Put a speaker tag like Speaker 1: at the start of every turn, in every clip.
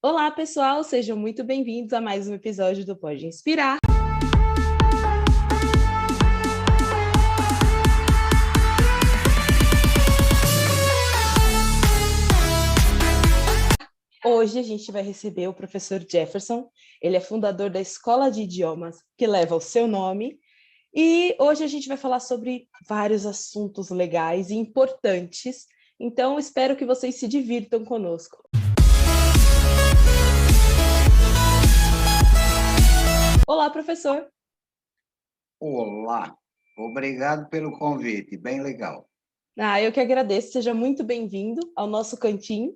Speaker 1: Olá, pessoal, sejam muito bem-vindos a mais um episódio do Pode Inspirar. Hoje a gente vai receber o professor Jefferson. Ele é fundador da Escola de Idiomas que leva o seu nome. E hoje a gente vai falar sobre vários assuntos legais e importantes. Então, espero que vocês se divirtam conosco. Olá, professor.
Speaker 2: Olá, obrigado pelo convite, bem legal.
Speaker 1: Eu que agradeço. Seja muito bem-vindo ao nosso cantinho.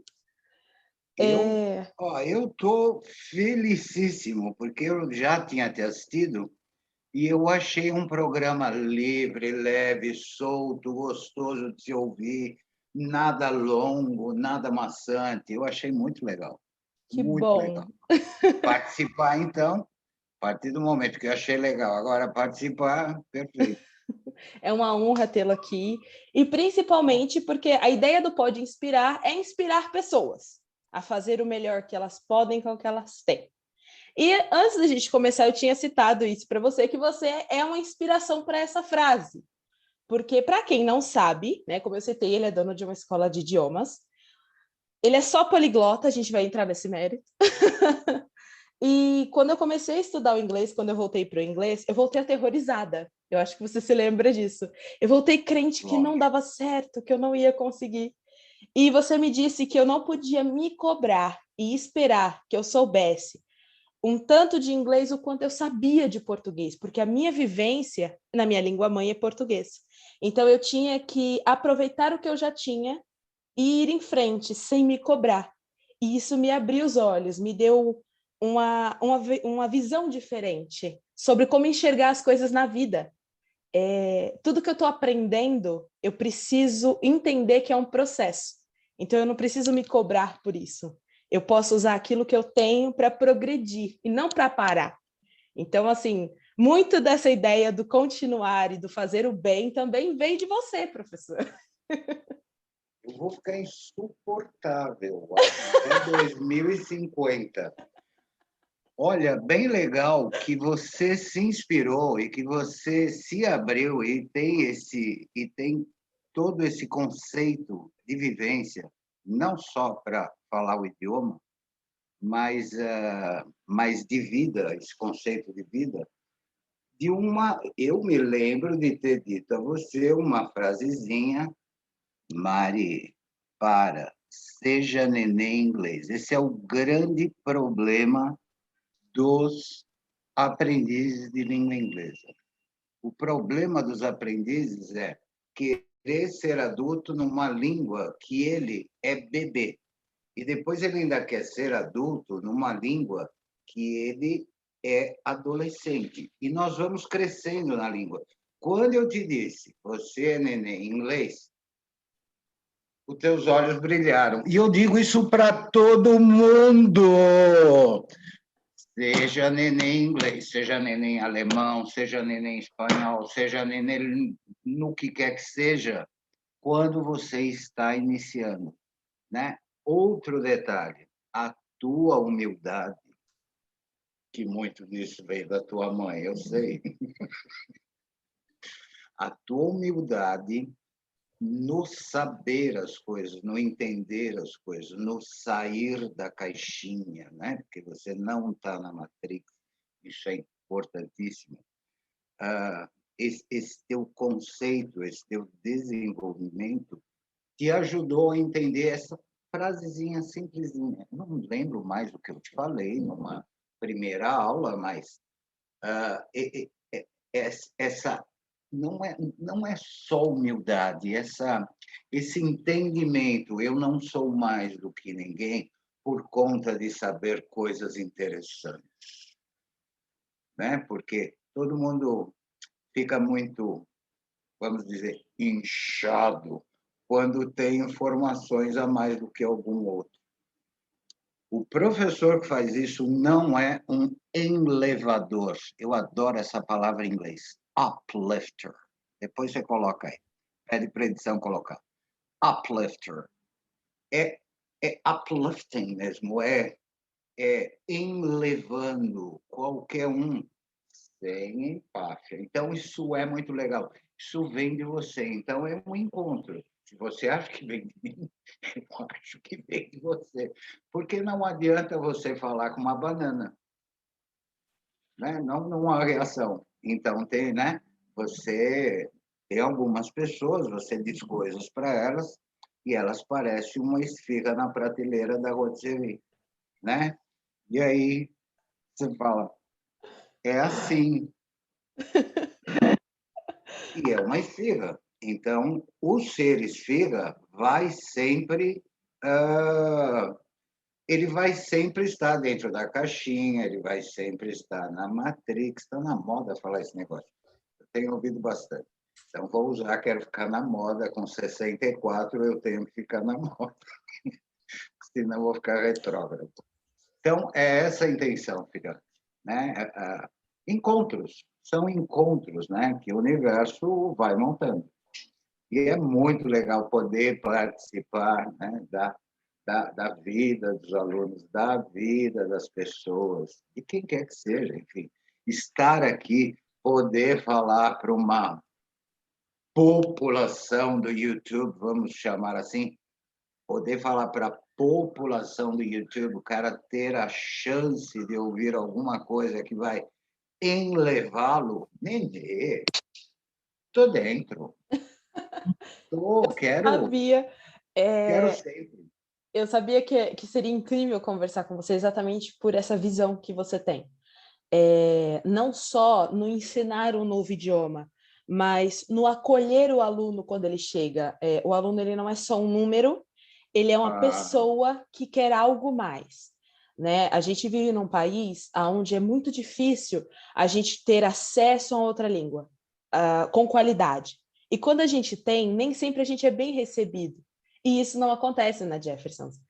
Speaker 2: Eu estou felicíssimo, porque eu já tinha te assistido e eu achei um programa livre, leve, solto, gostoso de se ouvir, nada longo, nada maçante. Eu achei muito legal,
Speaker 1: Que
Speaker 2: muito
Speaker 1: bom.
Speaker 2: legal. Participar, então, a partir do momento que eu achei legal, agora participar, perfeito.
Speaker 1: É uma honra tê-lo aqui, e principalmente porque a ideia do Pode Inspirar é inspirar pessoas a fazer o melhor que elas podem com o que elas têm. E antes da gente começar, eu tinha citado isso para você, que você é uma inspiração para essa frase. Porque, para quem não sabe, né, como eu citei, ele é dono de uma escola de idiomas. Ele é só poliglota, a gente vai entrar nesse mérito. E quando eu comecei a estudar o inglês, quando eu voltei para o inglês, eu voltei aterrorizada. Eu acho que você se lembra disso. Eu voltei crente que não dava certo, que eu não ia conseguir. E você me disse que eu não podia me cobrar e esperar que eu soubesse um tanto de inglês o quanto eu sabia de português, porque a minha vivência na minha língua mãe é português. Então eu tinha que aproveitar o que eu já tinha e ir em frente, sem me cobrar. E isso me abriu os olhos, me deu uma visão diferente sobre como enxergar as coisas na vida. Tudo que eu estou aprendendo, eu preciso entender que é um processo. Então, eu não preciso me cobrar por isso. Eu posso usar aquilo que eu tenho para progredir e não para parar. Então, assim, muito dessa ideia do continuar e do fazer o bem também vem de você, professor.
Speaker 2: Eu vou ficar insuportável até 2050. Olha, bem legal que você se inspirou e que você se abriu e tem todo esse conceito de vivência, não só para falar o idioma, mas de vida, esse conceito de vida, eu me lembro de ter dito a você uma frasezinha: Mari, seja neném inglês. Esse é o grande problema dos aprendizes de língua inglesa. O problema dos aprendizes é querer ser adulto numa língua que ele é bebê. E depois ele ainda quer ser adulto numa língua que ele é adolescente. E nós vamos crescendo na língua. Quando eu te disse, você é neném em inglês, os teus olhos brilharam. E eu digo isso para todo mundo. Seja neném inglês, seja neném alemão, seja neném espanhol, seja neném no que quer que seja, quando você está iniciando, né? Outro detalhe, a tua humildade, que muito disso veio da tua mãe, eu sei. A tua humildade no saber as coisas, no entender as coisas, no sair da caixinha, né? Porque você não está na Matrix, isso é importantíssimo. Esse teu conceito, esse teu desenvolvimento te ajudou a entender essa frasezinha simplesinha. Não lembro mais o que eu te falei numa primeira aula, mas essa não é só humildade, esse entendimento, eu não sou mais do que ninguém por conta de saber coisas interessantes, né? Porque todo mundo fica muito, vamos dizer, inchado quando tem informações a mais do que algum outro. O professor que faz isso não é um elevador. Eu adoro essa palavra em inglês. Uplifter. Depois você coloca aí. Pede para a edição colocar. Uplifter. É uplifting mesmo. enlevando qualquer um sem empáfia. Então, isso é muito legal. Isso vem de você. Então, é um encontro. Se você acha que vem de mim, eu acho que vem de você. Porque não adianta você falar com uma banana, né? Não há reação. Então, tem, né? Você tem algumas pessoas, você diz coisas para elas e elas parecem uma esfirra na prateleira da rotisserie, né? E aí você fala, é assim, e é uma esfirra. Então, o ser esfirra vai sempre, ele vai sempre estar dentro da caixinha, ele vai sempre estar na Matrix. Está na moda falar esse negócio. Eu tenho ouvido bastante. Então, vou usar, quero ficar na moda. Com 64, eu tenho que ficar na moda, senão vou ficar retrógrado. Então, é essa a intenção, filha, né? Encontros, são encontros, né? Que o universo vai montando. E é muito legal poder participar, né? Da vida dos alunos, da vida das pessoas, de quem quer que seja, enfim. Estar aqui, poder falar para uma população do YouTube, vamos chamar assim, poder falar para a população do YouTube, o cara ter a chance de ouvir alguma coisa que vai enlevá-lo, Nenê, estou dentro.
Speaker 1: Sabia.
Speaker 2: Quero
Speaker 1: É,
Speaker 2: sempre.
Speaker 1: eu sabia que seria incrível conversar com você exatamente por essa visão que você tem. Não só no ensinar um novo idioma, mas no acolher o aluno quando ele chega. O aluno ele não é só um número, ele é uma pessoa que quer algo mais. Né? A gente vive num país onde é muito difícil a gente ter acesso a outra língua com qualidade. E quando a gente tem, nem sempre a gente é bem recebido. E isso não acontece na Jeffersons.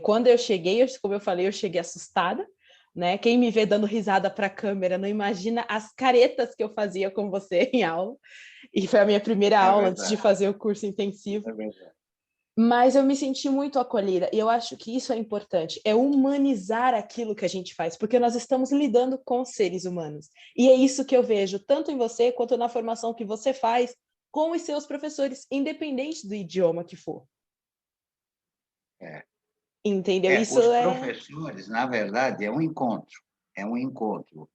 Speaker 1: Quando eu cheguei, como eu falei, eu cheguei assustada, né? Quem me vê dando risada para a câmera não imagina as caretas que eu fazia com você em aula. E foi a minha primeira
Speaker 2: É
Speaker 1: aula antes de
Speaker 2: verdade,
Speaker 1: fazer o curso intensivo.
Speaker 2: é verdade.
Speaker 1: Mas eu me senti muito acolhida e eu acho que isso é importante, é humanizar aquilo que a gente faz, porque nós estamos lidando com seres humanos. E é isso que eu vejo tanto em você quanto na formação que você faz com os seus professores, independente do idioma que for.
Speaker 2: É.
Speaker 1: Entendeu? Isso
Speaker 2: Os
Speaker 1: é
Speaker 2: professores, na verdade, é um encontro. É um encontro.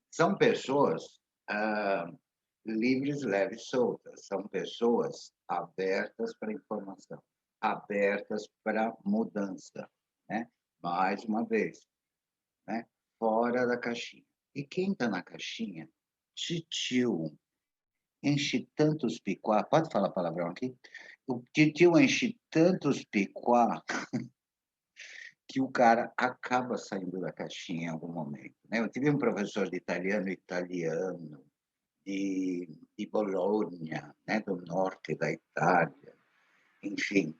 Speaker 2: São pessoas livres, leves, soltas. São pessoas abertas para informação, abertas para mudança, né? Mais uma vez, né? Fora da caixinha. E quem está na caixinha, titio, enche tantos picuá. Pode falar palavrão aqui? O titio enche tantos picuá que o cara acaba saindo da caixinha em algum momento, né? Eu tive um professor de italiano, de Bolonha, né? Do norte da Itália, enfim.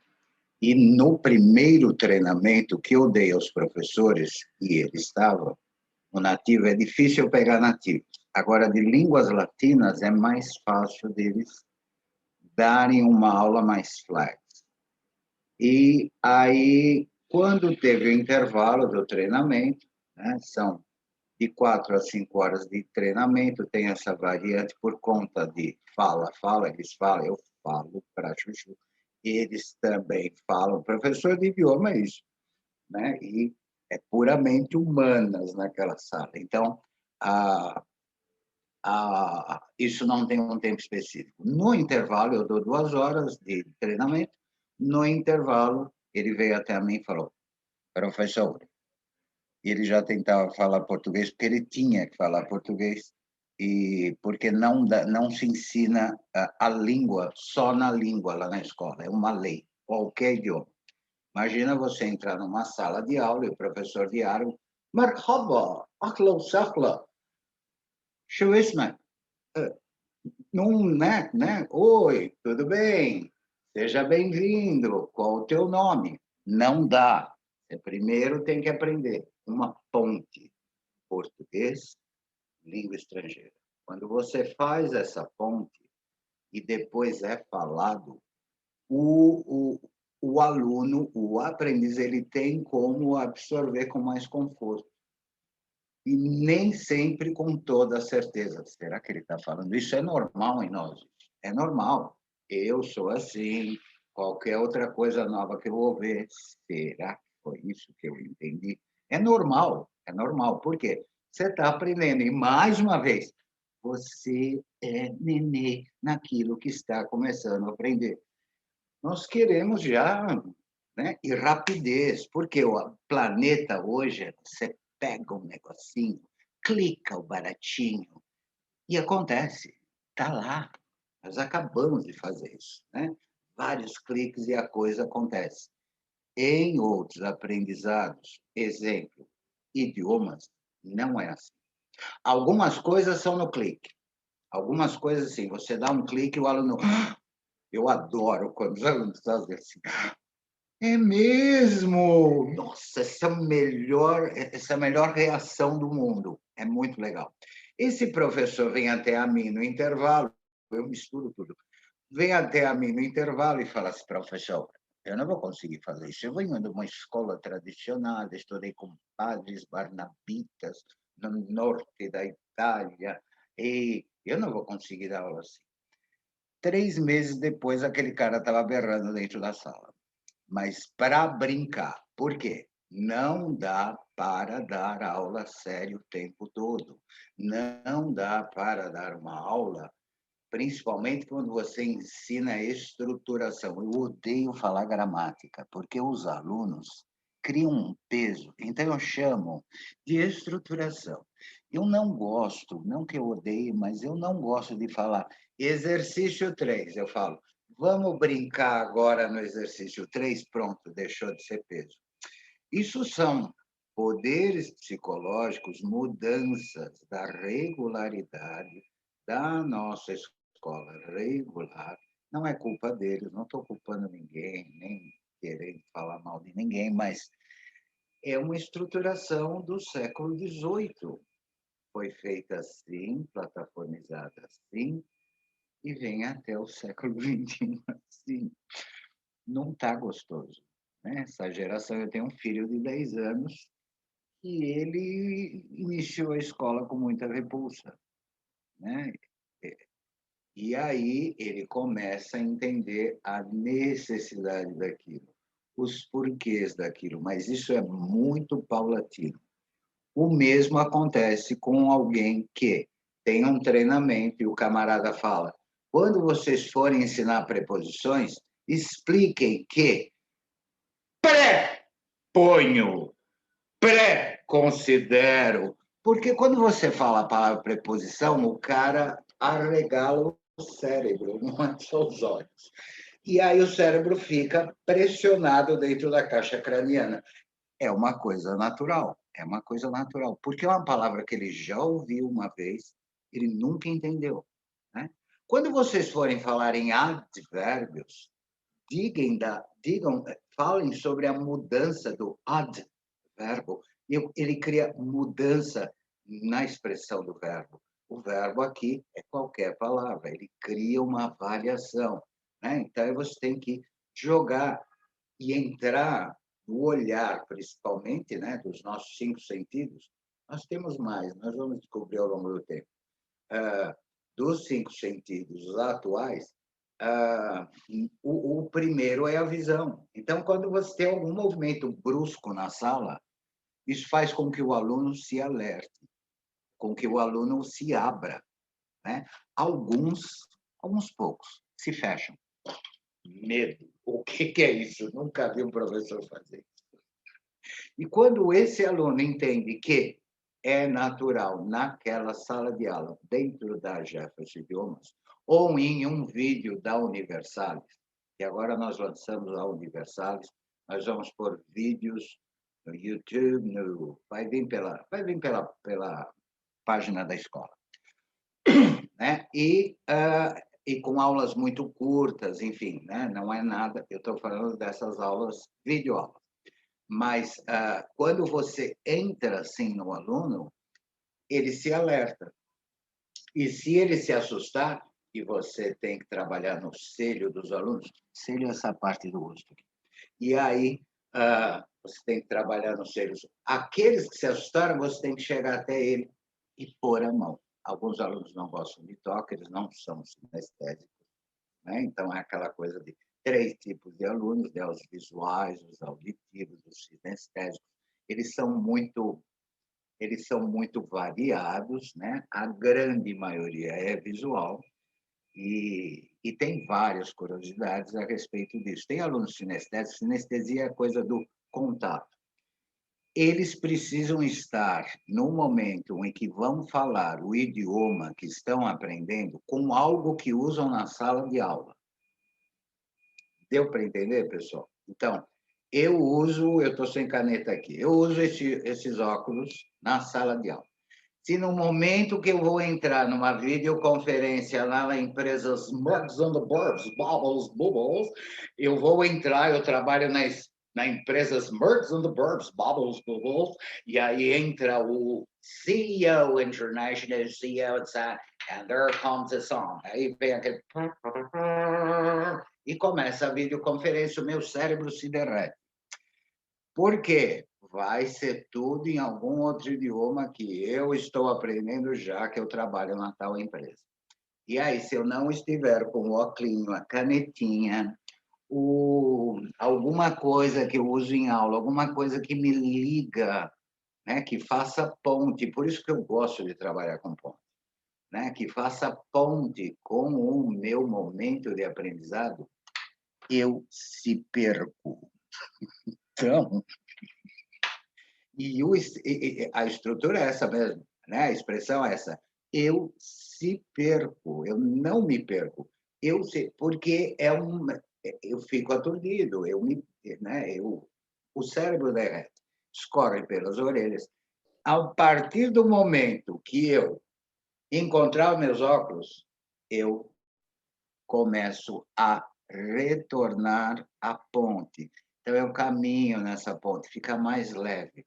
Speaker 2: E no primeiro treinamento que eu dei aos professores, e ele estava, o nativo é difícil pegar nativos. Agora, de línguas latinas, é mais fácil deles darem uma aula mais flat. E aí, quando teve o intervalo do treinamento, né, são de 4 a 5 horas de treinamento, tem essa variante por conta de fala, eles falam, eu falo para chuchu, eles também falam, professor de idioma é isso, né? E é puramente humanas naquela sala. Então, isso não tem um tempo específico. No intervalo, eu dou 2 horas de treinamento. No intervalo, ele veio até mim e falou, professor, ele já tentava falar português, porque ele tinha que falar português, e porque não se ensina a língua só na língua lá na escola, é uma lei, qualquer idioma. Imagina você entrar numa sala de aula e o professor de árabe, marhaba, ahla wa sahla, شو اسمك? Não, né? Oi, tudo bem? Seja bem-vindo. Qual o teu nome? Não dá. Você primeiro tem que aprender uma ponte português, língua estrangeira. Quando você faz essa ponte e depois é falado, o, o aluno, o aprendiz, ele tem como absorver com mais conforto. E nem sempre com toda a certeza. Será que ele está falando? Isso é normal em nós. É normal. Eu sou assim. Qualquer outra coisa nova que eu vou ver, será que foi isso que eu entendi? É normal. É normal. Por quê? Você está aprendendo. E, mais uma vez, você é nenê naquilo que está começando a aprender. Nós queremos já, né, e rapidez, porque o planeta hoje, você pega um negocinho, clica o baratinho e acontece, está lá. Nós acabamos de fazer isso, né? Vários cliques e a coisa acontece. Em outros aprendizados, exemplo, idiomas, não é assim. Algumas coisas são no clique. Algumas coisas assim, você dá um clique e o aluno... Eu adoro quando os alunos fazem assim. É mesmo! Nossa, essa é a melhor reação do mundo. É muito legal. Esse professor vem até a mim no intervalo, eu misturo tudo, vem até a mim no intervalo e fala assim, professor, eu não vou conseguir fazer isso. Eu venho de uma escola tradicional, estudei com padres barnabitas no norte da Itália, e eu não vou conseguir dar aula assim. 3 meses depois, aquele cara estava berrando dentro da sala. Mas para brincar. Por quê? Não dá para dar aula séria o tempo todo. Não dá para dar uma aula, principalmente quando você ensina estruturação. Eu odeio falar gramática, porque os alunos criam um peso. Então, eu chamo de estruturação. Eu não gosto, não que eu odeie, mas eu não gosto de falar exercício 3. Eu falo, vamos brincar agora no exercício 3, pronto, deixou de ser peso. Isso são poderes psicológicos, mudanças da regularidade da nossa escola regular. Não é culpa deles, não estou culpando ninguém, nem querendo falar mal de ninguém, mas é uma estruturação do século XVIII. Foi feita assim, plataformizada assim, e vem até o século XXI assim. Não está gostoso, né? Essa geração, eu tenho um filho de 10 anos e ele iniciou a escola com muita repulsa, né? E aí ele começa a entender a necessidade daquilo, os porquês daquilo, mas isso é muito paulatino. O mesmo acontece com alguém que tem um treinamento e o camarada fala: quando vocês forem ensinar preposições, expliquem que pré-ponho, pré-considero. Porque quando você fala a palavra preposição, o cara arregala o cérebro, não é só os olhos. E aí o cérebro fica pressionado dentro da caixa craniana. É uma coisa natural, é uma coisa natural, porque é uma palavra que ele já ouviu uma vez, ele nunca entendeu, né? Quando vocês forem falar em advérbios, falem sobre a mudança do adverbo. Ele cria mudança na expressão do verbo. O verbo aqui é qualquer palavra, ele cria uma variação, né? Então você tem que jogar e entrar no olhar, principalmente, né, dos nossos 5 sentidos. Nós temos mais, nós vamos descobrir ao longo do tempo. Dos 5 sentidos atuais, o primeiro é a visão. Então, quando você tem algum movimento brusco na sala, isso faz com que o aluno se alerte, com que o aluno se abra, né? Alguns poucos, se fecham. Medo. O que é isso? Nunca vi um professor fazer isso. E quando esse aluno entende que é natural naquela sala de aula, dentro da Jefferson Idiomas, ou em um vídeo da Universalis, que agora nós lançamos a Universalis, nós vamos pôr vídeos no YouTube, vai vir pela página da escola, né? E com aulas muito curtas, enfim, né? Não é nada, eu estou falando dessas aulas, videoaulas. Mas quando você entra assim no aluno, ele se alerta. E se ele se assustar, e você tem que trabalhar no cílio dos alunos, cílio é essa parte do rosto aqui. E aí você tem que trabalhar nos seres. Aqueles que se assustaram, você tem que chegar até ele e pôr a mão. Alguns alunos não gostam de toque, eles não são sinestésicos, né? Então, é aquela coisa de 3 tipos de alunos, né? Os visuais, os auditivos, os sinestésicos. Eles são muito variados, né? A grande maioria é visual e tem várias curiosidades a respeito disso. Tem alunos sinestésicos, sinestesia é coisa do contato. Eles precisam estar no momento em que vão falar o idioma que estão aprendendo com algo que usam na sala de aula. Deu para entender, pessoal? Então, eu estou sem caneta aqui, eu uso esses óculos na sala de aula. Se no momento que eu vou entrar numa videoconferência lá na empresa Smugs and the Burbs, Bubbles, Bubbles, eu vou entrar, eu trabalho na empresa Smugs and the Burbs, Bubbles, Bubbles, e aí entra o CEO International, CEO, and there comes the song. Aí vem aquele... E começa a videoconferência, o meu cérebro se derrete. Por quê? Vai ser tudo em algum outro idioma que eu estou aprendendo já que eu trabalho na tal empresa. E aí, se eu não estiver com o óculos, a canetinha, alguma coisa que eu uso em aula, alguma coisa que me liga, né, que faça ponte, por isso que eu gosto de trabalhar com ponte, né, que faça ponte com o meu momento de aprendizado, eu se perco. Então, a estrutura é essa mesmo, né? A expressão é essa. Eu se perco, eu não me perco. Porque eu fico aturdido, o cérebro derrete, escorre pelas orelhas. A partir do momento que eu encontrar os meus óculos, eu começo a retornar à ponte. Então, eu caminho nessa ponte, fica mais leve.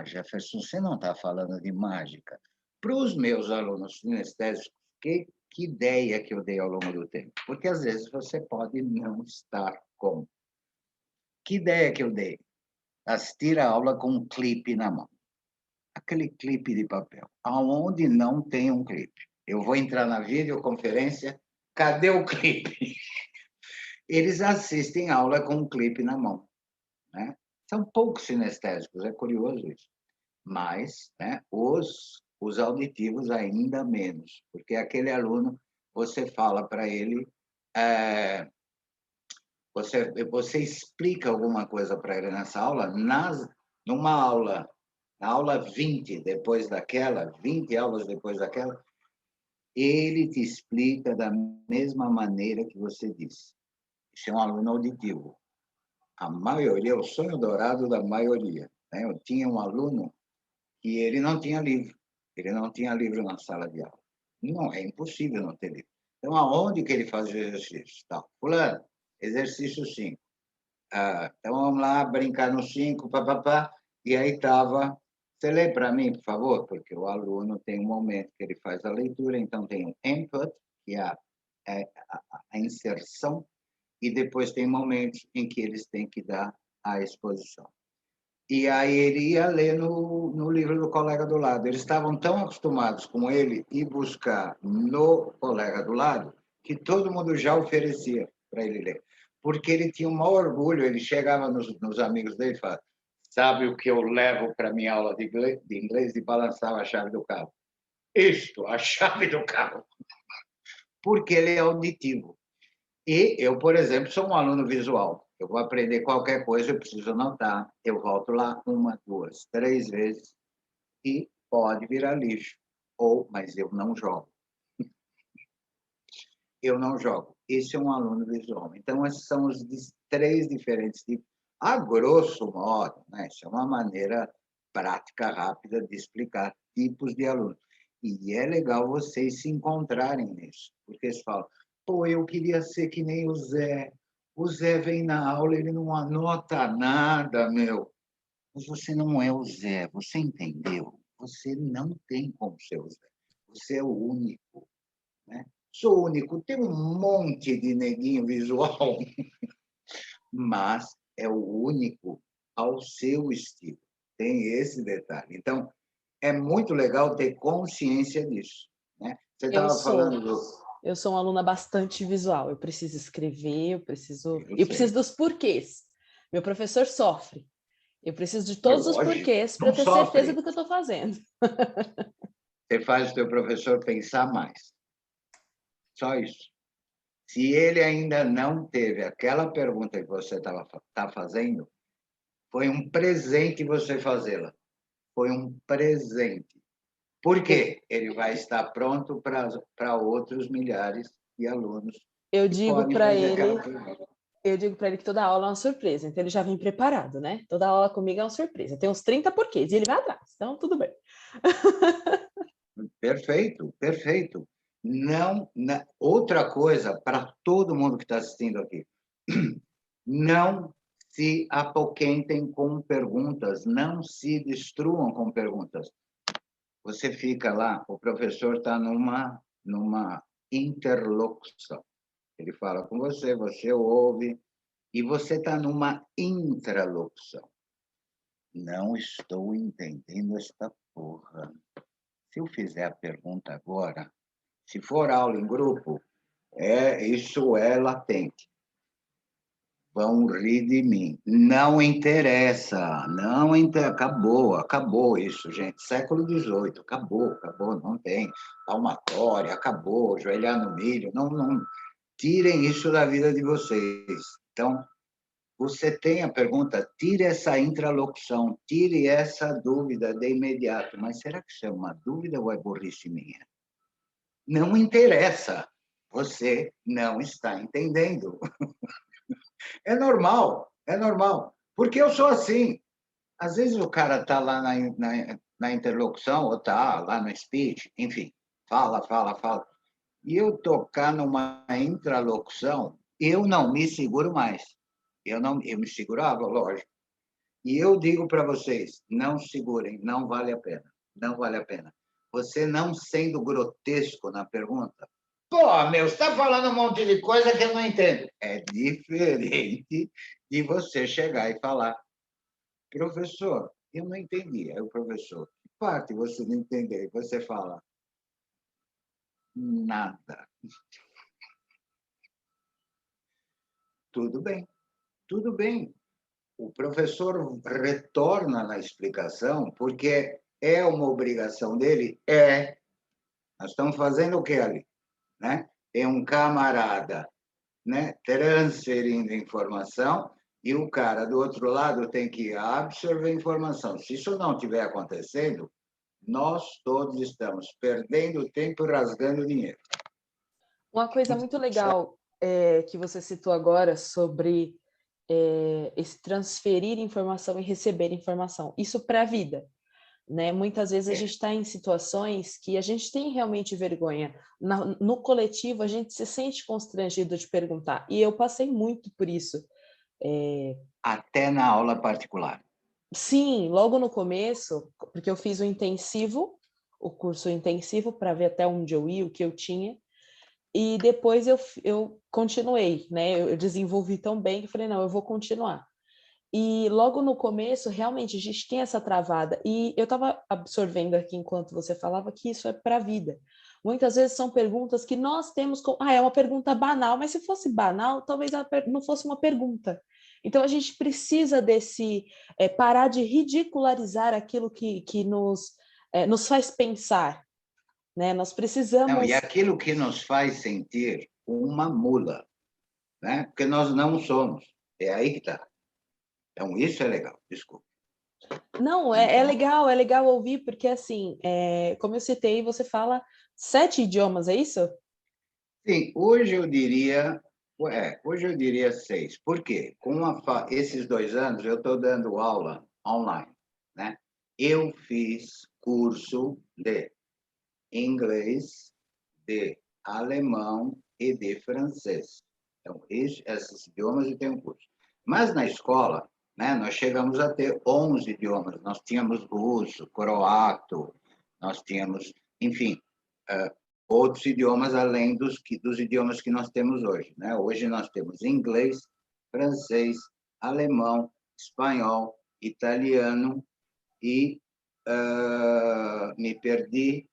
Speaker 2: Jefferson, você não está falando de mágica. Para os meus alunos sinestésicos, que ideia que eu dei ao longo do tempo? Porque, às vezes, você pode não estar com. Que ideia que eu dei? Assistir a aula com um clipe na mão. Aquele clipe de papel. Aonde não tem um clipe? Eu vou entrar na videoconferência, cadê o clipe? Eles assistem aula com um clipe na mão, né? São poucos sinestésicos, é curioso isso. Mas, né, os auditivos ainda menos, porque aquele aluno, você fala para ele, você explica alguma coisa para ele nessa aula, numa aula, na aula 20 depois daquela, 20 aulas depois daquela, ele te explica da mesma maneira que você disse. Isso é um aluno auditivo. A maioria, o sonho dourado da maioria, né? Eu tinha um aluno que ele não tinha livro. Ele não tinha livro na sala de aula. Não, é impossível não ter livro. Então, aonde que ele fazia exercício? Tá. Fulano, exercício 5. Então, vamos lá, brincar no 5, papapá. E aí estava... Você lê para mim, por favor? Porque o aluno tem um momento que ele faz a leitura, então tem o input, que é a inserção, e depois tem momentos em que eles têm que dar a exposição. E aí ele ia ler no livro do colega do lado. Eles estavam tão acostumados com ele ir buscar no colega do lado que todo mundo já oferecia para ele ler. Porque ele tinha um maior orgulho, ele chegava nos amigos dele e falava: sabe o que eu levo para minha aula de inglês? E balançava a chave do carro. Isto, a chave do carro. Porque ele é auditivo. E eu, por exemplo, sou um aluno visual. Eu vou aprender qualquer coisa, eu preciso anotar. Eu volto lá 1, 2, 3 vezes e pode virar lixo. Mas eu não jogo. Eu não jogo. Esse é um aluno visual. Então, esses são os 3 diferentes tipos. A grosso modo, né? Isso é uma maneira prática, rápida de explicar tipos de alunos. E é legal vocês se encontrarem nisso. Porque eles falam: pô, eu queria ser que nem o Zé. O Zé vem na aula, ele não anota nada, meu. Mas você não é o Zé, você entendeu? Você não tem como ser o Zé. Você é o único, né? Sou único. Tem um monte de neguinho visual, mas é o único ao seu estilo. Tem esse detalhe. Então, é muito legal ter consciência disso, né? Você
Speaker 1: Eu
Speaker 2: estava
Speaker 1: sou.
Speaker 2: falando do...
Speaker 1: Eu sou uma aluna bastante visual. Eu preciso escrever,
Speaker 2: Eu
Speaker 1: eu preciso
Speaker 2: sei.
Speaker 1: dos porquês. Meu professor sofre. Eu preciso de
Speaker 2: É
Speaker 1: todos os
Speaker 2: lógico.
Speaker 1: porquês para
Speaker 2: Não
Speaker 1: ter certeza
Speaker 2: sofre.
Speaker 1: do que eu estou fazendo.
Speaker 2: Você faz o teu professor pensar mais. Só isso. Se ele ainda não teve aquela pergunta que você tá fazendo, foi um presente você fazê-la. Foi um presente. Por quê? Ele vai estar pronto para outros milhares de alunos
Speaker 1: Eu
Speaker 2: que
Speaker 1: digo
Speaker 2: podem
Speaker 1: para
Speaker 2: fazer aquela
Speaker 1: ele,
Speaker 2: pergunta.
Speaker 1: eu digo para ele que toda aula é uma surpresa, então ele já vem preparado, né? Toda aula comigo é uma surpresa. Tem uns 30 porquês e ele vai atrás, então tudo bem.
Speaker 2: Perfeito, perfeito. Não, outra coisa para todo mundo que está assistindo aqui, não se apoquentem com perguntas, não se destruam com perguntas. Você fica lá, o professor está numa interlocução. Ele fala com você, você ouve, e você está numa intralocução. Não estou entendendo esta porra. Se eu fizer a pergunta agora, se for aula em grupo, isso é latente. Vão rir de mim. Não interessa, não interessa. Acabou isso, gente. Século XVIII, acabou, não tem. Palmatória, acabou, joelhar no milho. Não, não. Tirem isso da vida de vocês. Então, você tem a pergunta, tire essa intralocução, tire essa dúvida de imediato. Mas será que isso é uma dúvida ou é burrice minha? Não interessa. Você não está entendendo. É normal, é normal. Porque eu sou assim. Às vezes o cara está lá na interlocução, ou está lá no speech, enfim, fala. E eu tocar numa intralocução, eu não me seguro mais. Eu me segurava, lógico. E eu digo para vocês, não segurem, não vale a pena. Não vale a pena. Você não sendo grotesco na pergunta, pô, meu, você está falando um monte de coisa que eu não entendo. É diferente de você chegar e falar, professor, eu não entendi. Aí o professor, que parte você não entendeu? E você fala, nada. Tudo bem, tudo bem. O professor retorna na explicação, porque é uma obrigação dele? É. Nós estamos fazendo o que ali? Né? Tem um camarada, né, transferindo informação e o cara do outro lado tem que absorver informação. Se isso não estiver acontecendo, nós todos estamos perdendo tempo e rasgando dinheiro.
Speaker 1: Uma coisa muito legal que você citou agora sobre esse transferir informação e receber informação, isso para a vida. Né? Muitas vezes a gente está em situações que a gente tem realmente vergonha. No coletivo, a gente se sente constrangido de perguntar. E eu passei muito por isso.
Speaker 2: Até na aula particular.
Speaker 1: Sim, logo no começo, porque eu fiz o curso intensivo, para ver até onde eu ia, o que eu tinha. E depois eu continuei, né? Eu desenvolvi tão bem que eu falei, não, eu vou continuar. E logo no começo, realmente, a gente tem essa travada. E eu estava absorvendo aqui, enquanto você falava, que isso é para a vida. Muitas vezes são perguntas que nós temos... é uma pergunta banal, mas se fosse banal, talvez não fosse uma pergunta. Então, a gente precisa parar de ridicularizar aquilo que nos faz pensar, né? Nós
Speaker 2: Não, e
Speaker 1: precisamos...
Speaker 2: aquilo que nos faz sentir uma mula, né? Porque nós não somos. É aí que está. Então, isso é legal, desculpa.
Speaker 1: Não,
Speaker 2: Então,
Speaker 1: é legal ouvir, porque assim, como eu citei, você fala 7 idiomas, é isso?
Speaker 2: sim, hoje eu diria 6. Por quê? Esses 2 anos eu estou dando aula online, né? Eu fiz curso de inglês, de alemão e de francês. Então, esses idiomas eu tenho um curso. Mas na escola, né, nós chegamos a ter 11 idiomas. Nós tínhamos russo, croato, nós tínhamos, enfim, outros idiomas além dos idiomas que nós temos hoje. Né? Hoje nós temos inglês, francês, alemão, espanhol, italiano e me perdi.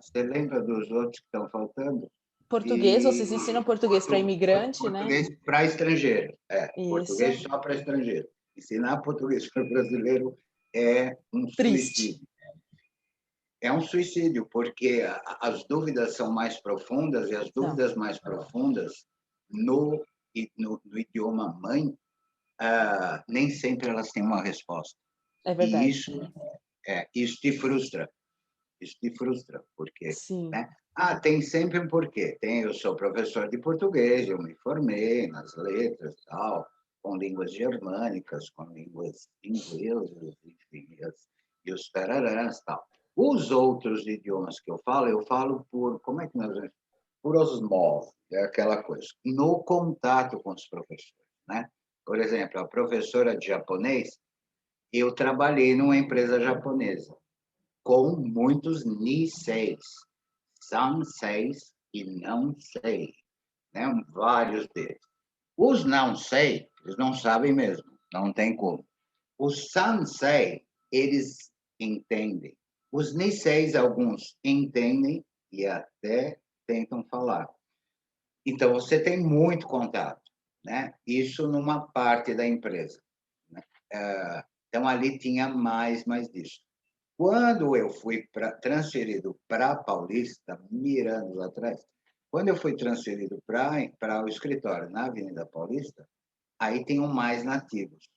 Speaker 2: Você lembra dos outros que estão faltando?
Speaker 1: Português, vocês
Speaker 2: E
Speaker 1: ensinam português para imigrante, né?
Speaker 2: português para estrangeiro.
Speaker 1: Isso.
Speaker 2: Português só para estrangeiro. Ensinar português para brasileiro é um
Speaker 1: Triste.
Speaker 2: suicídio. É um suicídio, porque as dúvidas são mais profundas, e as
Speaker 1: São.
Speaker 2: dúvidas mais profundas no idioma mãe, nem sempre elas têm uma resposta.
Speaker 1: É
Speaker 2: E
Speaker 1: verdade.
Speaker 2: isso te frustra. Isso te frustra, porque,
Speaker 1: Sim.
Speaker 2: né? Tem sempre um porquê. Eu sou professor de português, eu me formei nas letras, tal, com línguas germânicas, com línguas inglesas, enfim, e os tararãs, tal. Os outros idiomas que eu falo por, como é que nós vamos? Por osmose, é aquela coisa, no contato com os professores, né? Por exemplo, a professora de japonês, eu trabalhei numa empresa japonesa com muitos niseis, sanseis e não sei, né? Vários deles. Os não sei, eles não sabem mesmo, não tem como. Os sansei, eles entendem. Os niseis, alguns entendem e até tentam falar. Então, você tem muito contato, né? Isso numa parte da empresa, né? Então, ali tinha mais disso. Quando eu fui transferido para Paulista, mirando lá atrás, quando eu fui transferido para o escritório na Avenida Paulista, aí tem mais nativos.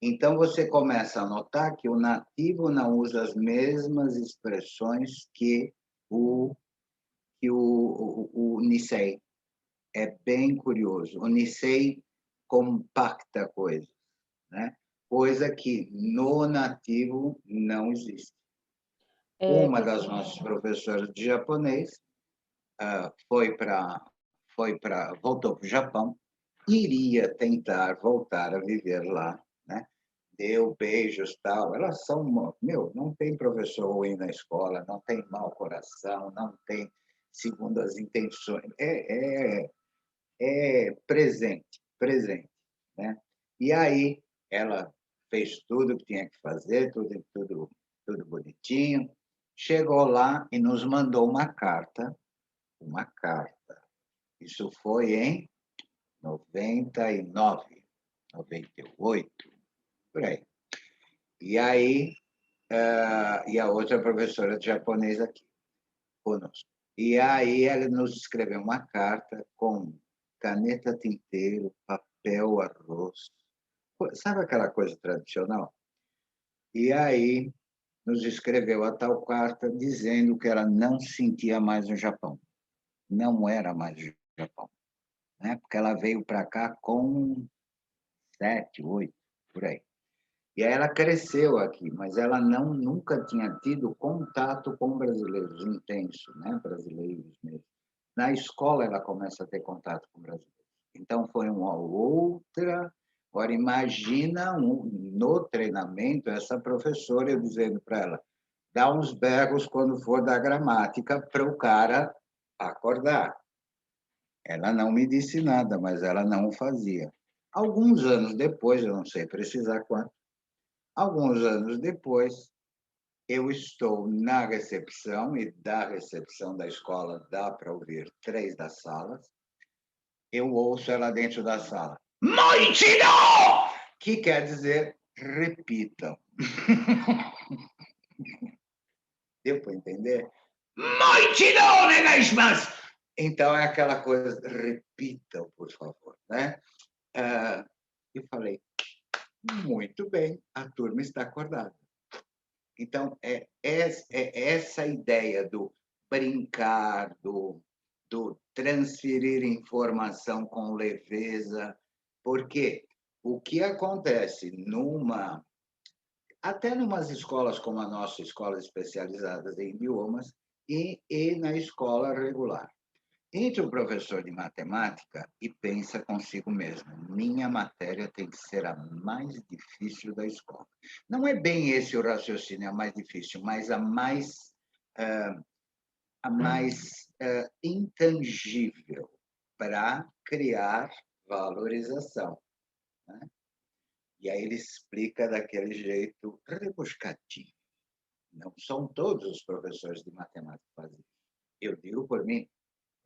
Speaker 2: Então, você começa a notar que o nativo não usa as mesmas expressões que o Nisei. É bem curioso. O Nisei compacta coisas, né? Coisa que no nativo não existe.
Speaker 1: É,
Speaker 2: Uma das nossas professoras de japonês voltou para o Japão, iria tentar voltar a viver lá, né? Deu beijos, tal. Elas são, não tem professor ruim na escola, não tem mau coração, não tem segundas intenções. É presente, né? E aí ela fez tudo o que tinha que fazer, tudo bonitinho. Chegou lá e nos mandou uma carta. Isso foi em 99, 98, por aí. E aí, e a outra professora de japonês aqui conosco. E aí ela nos escreveu uma carta com caneta tinteiro, papel arroz. Sabe aquela coisa tradicional? E aí nos escreveu a tal carta dizendo que ela não se sentia mais no Japão. Não era mais no Japão, né? Porque ela veio para cá com 7, 8, por aí. E aí ela cresceu aqui, mas ela nunca tinha tido contato com brasileiros intenso, né? Brasileiros mesmo. Na escola ela começa a ter contato com brasileiros. Então foi uma outra. Agora imagina no treinamento essa professora eu dizendo para ela: dá uns berros quando for da gramática para o cara acordar. Ela não me disse nada, mas ela não o fazia. Alguns anos depois, eu não sei precisar quanto, alguns anos depois, eu estou na recepção, e da recepção da escola dá para ouvir 3 das salas. Eu ouço ela dentro da sala. Moichino! Que quer dizer, repitam. Deu para entender? Moichino negaishimasu! Então, é aquela coisa, repitam, por favor, né? Eu falei, muito bem, a turma está acordada. Então, é essa ideia do brincar, do transferir informação com leveza, porque o que acontece até numas escolas como a nossa, escolas especializadas em idiomas, e na escola regular. Entra o professor de matemática e pensa consigo mesmo: minha matéria tem que ser a mais difícil da escola. Não é bem esse o raciocínio, a mais difícil, mas a mais intangível para criar valorização. né? E aí ele explica daquele jeito rebuscadinho. Não são todos os professores de matemática que fazem isso. Eu digo por mim,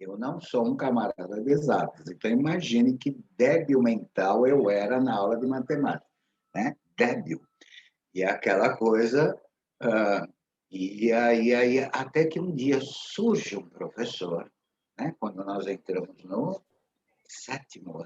Speaker 2: eu não sou um camarada de exatas, então imagine que débil mental eu era na aula de matemática, né? Débil. E aquela coisa... e aí, até que um dia surge um professor, né? Quando nós entramos no sétimo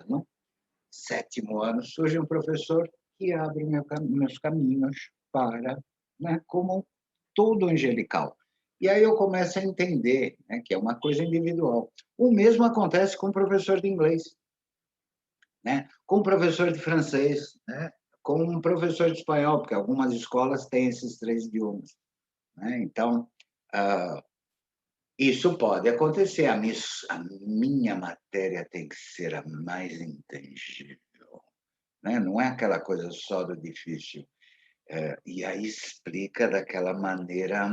Speaker 2: ano, surge um professor que abre meus caminhos para, né? Como todo angelical. E aí eu começo a entender, né, que é uma coisa individual. O mesmo acontece com o professor de inglês, né? Com o professor de francês, né? Com um professor de espanhol, porque algumas escolas têm esses 3 idiomas, né? Então, isso pode acontecer. A minha matéria tem que ser a mais intangível, né? Não é aquela coisa só do difícil. E aí explica daquela maneira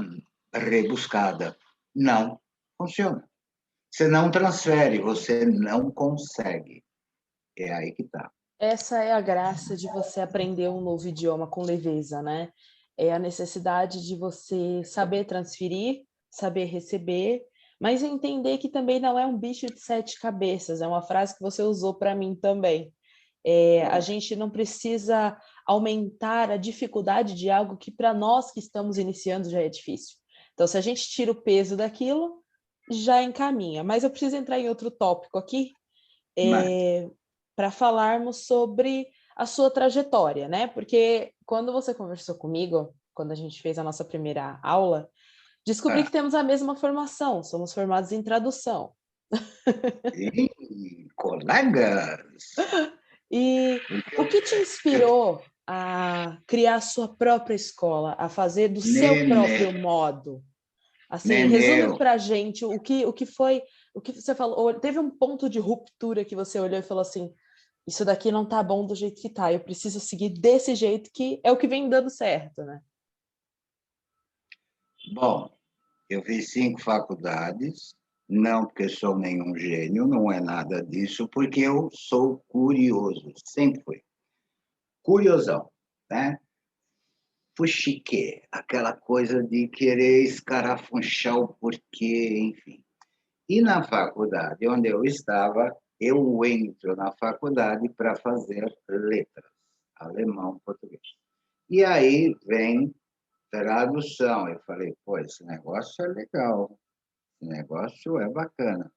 Speaker 2: rebuscada. Não funciona. Você não transfere, você não consegue. É aí que está.
Speaker 1: Essa é a graça de você aprender um novo idioma com leveza, né? É a necessidade de você saber transferir, saber receber, mas entender que também não é um bicho de 7 cabeças. É uma frase que você usou para mim também. A gente não precisa aumentar a dificuldade de algo que para nós que estamos iniciando já é difícil. Então, se a gente tira o peso daquilo, já encaminha. Mas eu preciso entrar em outro tópico aqui, para falarmos sobre a sua trajetória, né? Porque quando você conversou comigo, quando a gente fez a nossa primeira aula, descobri que temos a mesma formação, somos formados em tradução.
Speaker 2: Sim, colegas.
Speaker 1: E o que te inspirou a criar a sua própria escola, a fazer do seu
Speaker 2: Nenê,
Speaker 1: próprio modo? Assim, resume
Speaker 2: nenê.
Speaker 1: para a gente o que foi, o que você falou. Teve um ponto de ruptura que você olhou e falou assim: isso daqui não tá bom do jeito que tá, eu preciso seguir desse jeito que é o que vem dando certo, né?
Speaker 2: Bom, eu fiz 5 faculdades, não porque sou nenhum gênio, não é nada disso, porque eu sou curioso, sempre fui. Curiosão, né? Fuxiquê, aquela coisa de querer escarafunchar o porquê, enfim. E na faculdade onde eu estava, eu entro na faculdade para fazer letras, alemão, português. E aí vem tradução. Eu falei, pô, esse negócio é legal, esse negócio é bacana.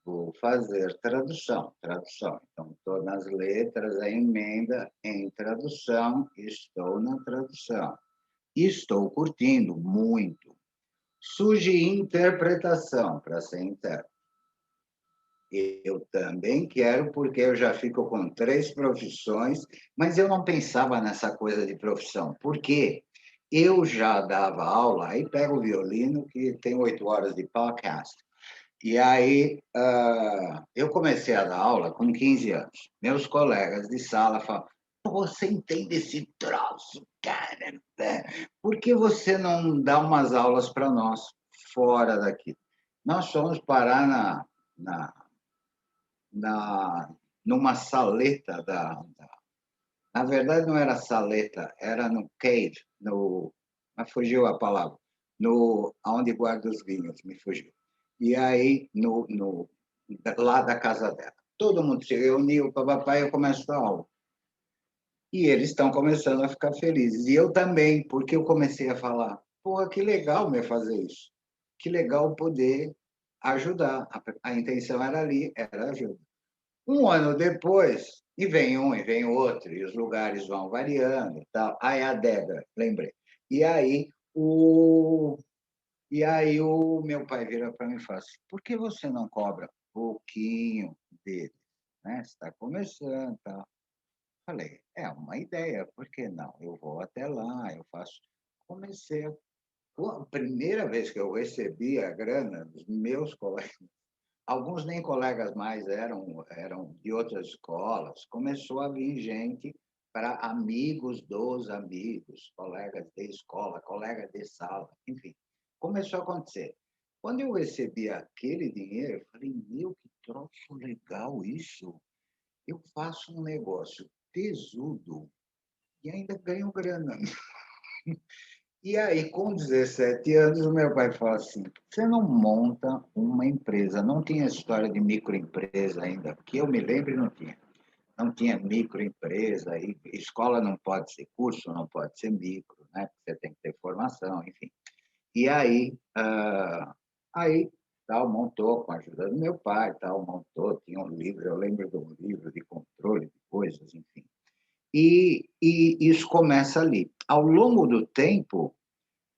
Speaker 2: Vou fazer tradução, tradução. Então, estou nas letras, a emenda em tradução, estou na tradução. Estou curtindo muito. Surge interpretação para ser intérprete. Eu também quero, porque eu já fico com 3 profissões, mas eu não pensava nessa coisa de profissão. Por quê? Eu já dava aula, aí pego o violino, que tem 8 horas de podcast. E aí eu comecei a dar aula com 15 anos. Meus colegas de sala falam, você entende esse troço, cara? Por que você não dá umas aulas para nós fora daqui? Nós fomos parar na, numa saleta na verdade, não era saleta, era no cave, mas fugiu a palavra, onde guarda os vinhos, me fugiu. E aí, lá da casa dela. Todo mundo se reuniu, papai, eu começo a aula. E eles estão começando a ficar felizes. E eu também, porque eu comecei a falar, pô, que legal me fazer isso. Que legal poder ajudar. A intenção era ali, era ajuda. Um ano depois, e vem um, e vem outro, e os lugares vão variando e tal. Aí a Débora, lembrei. E aí o meu pai vira para mim e fala assim, por que você não cobra pouquinho dele? Né? Você está começando e tal. Falei, é uma ideia, por que não? Eu vou até lá, eu faço. Comecei a primeira vez que eu recebi a grana dos meus colegas, alguns nem colegas mais eram de outras escolas, começou a vir gente para amigos dos amigos, colegas de escola, colegas de sala, enfim. Começou a acontecer. Quando eu recebi aquele dinheiro, eu falei, meu, que troço legal isso. Eu faço um negócio tesudo e ainda ganho grana. E aí, com 17 anos, o meu pai falou assim, você não monta uma empresa. Não tinha história de microempresa ainda, que eu me lembro, não tinha. Não tinha microempresa, e escola não pode ser curso, não pode ser micro, né? Você tem que ter formação, enfim. E aí, tal, montou com a ajuda do meu pai, tal, montou, tinha um livro, eu lembro de um livro de controle de coisas, enfim. E isso começa ali. Ao longo do tempo,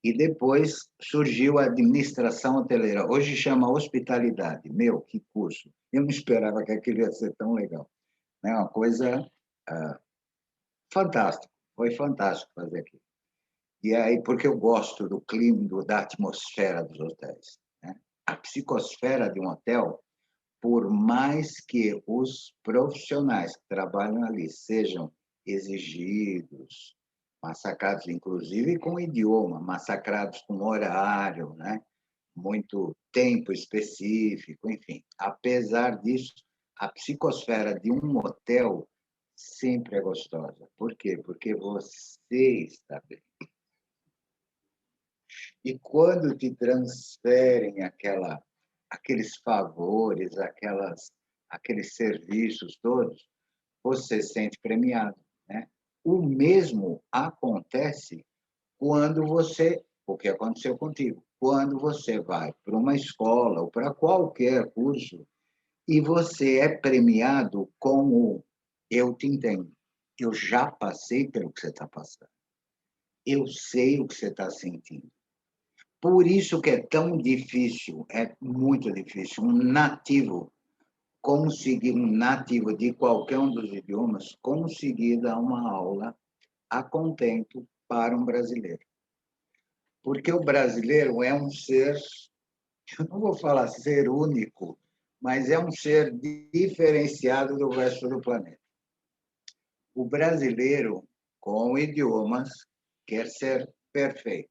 Speaker 2: e depois surgiu a administração hoteleira. Hoje chama hospitalidade. Meu, que curso! Eu não esperava que aquilo ia ser tão legal. É uma coisa fantástica. Foi fantástico fazer aquilo. E aí, porque eu gosto do clima, da atmosfera dos hotéis. Né? A psicosfera de um hotel, por mais que os profissionais que trabalham ali sejam exigidos, massacrados, inclusive com idioma, massacrados com horário, né? Muito tempo específico, enfim. Apesar disso, a psicosfera de um hotel sempre é gostosa. Por quê? Porque você está bem. E quando te transferem aqueles favores, aqueles serviços todos, você se sente premiado, né? O mesmo acontece quando o que aconteceu contigo, quando você vai para uma escola ou para qualquer curso e você é premiado com o eu te entendo, eu já passei pelo que você está passando, eu sei o que você está sentindo. Por isso que é tão difícil, é muito difícil, um nativo de qualquer um dos idiomas conseguir dar uma aula a contento para um brasileiro. Porque o brasileiro é um ser, eu não vou falar ser único, mas é um ser diferenciado do resto do planeta. O brasileiro, com idiomas, quer ser perfeito.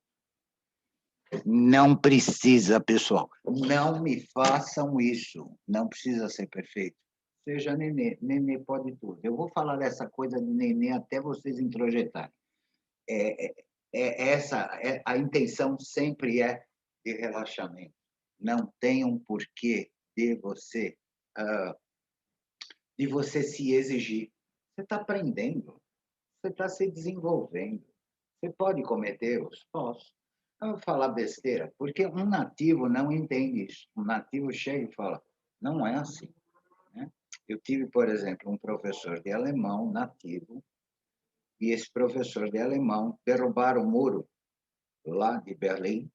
Speaker 2: Não precisa, pessoal. Não me façam isso. Não precisa ser perfeito. Seja nenê. Nenê pode tudo. Eu vou falar dessa coisa de nenê até vocês introjetarem. A intenção sempre é de relaxamento. Não tem um porquê de você se exigir. Você está aprendendo. Você está se desenvolvendo. Você pode cometer erros? Posso. Eu vou falar besteira, porque um nativo não entende isso. Um nativo chega e fala, não é assim. Né? Eu tive, por exemplo, um professor de alemão nativo, e esse professor de alemão derrubaram o muro lá de Berlim.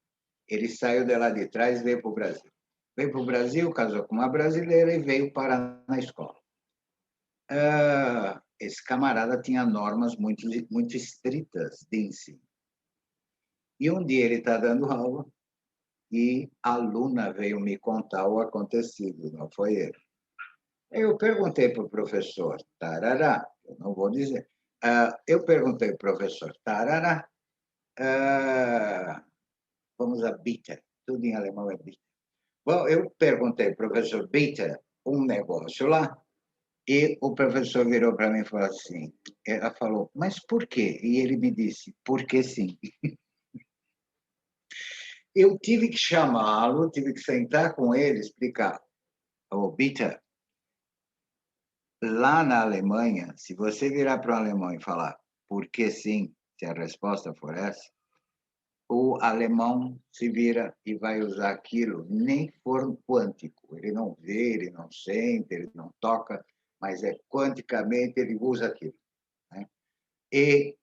Speaker 2: Ele saiu de lá de trás e veio para o Brasil. Veio para o Brasil, casou com uma brasileira e veio parar na escola. Esse camarada tinha normas muito, muito estritas de ensino. E um dia ele está dando aula e a aluna veio me contar o acontecido, não foi ele. Eu perguntei para o professor, tarará, eu não vou dizer, eu perguntei para o professor, tarará, vamos a bitte, tudo em alemão é bitte. Bom, eu perguntei para o professor Bitter um negócio lá, e o professor virou para mim e falou assim, ela falou, mas por quê? E ele me disse, porque sim. Eu tive que chamá-lo, tive que sentar com ele, explicar. Ô, Bitter, lá na Alemanha, se você virar para um alemão e falar porque sim, se a resposta for essa, o alemão se vira e vai usar aquilo, nem for quântico. Ele não vê, ele não sente, ele não toca, mas quanticamente ele usa aquilo. Né? E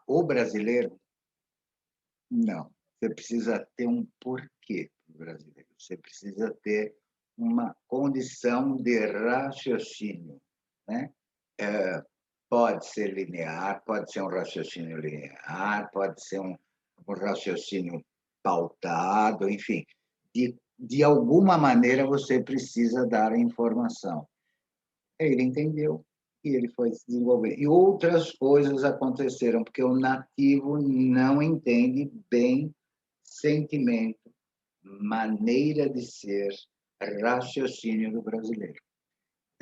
Speaker 2: o brasileiro, não. Você precisa ter um porquê para o brasileiro. Você precisa ter uma condição de raciocínio. Né? Pode ser linear, pode ser um raciocínio linear, pode ser um raciocínio pautado, enfim. De alguma maneira você precisa dar a informação. Ele entendeu e ele foi se desenvolver. E outras coisas aconteceram, porque o nativo não entende bem sentimento, maneira de ser, raciocínio do brasileiro.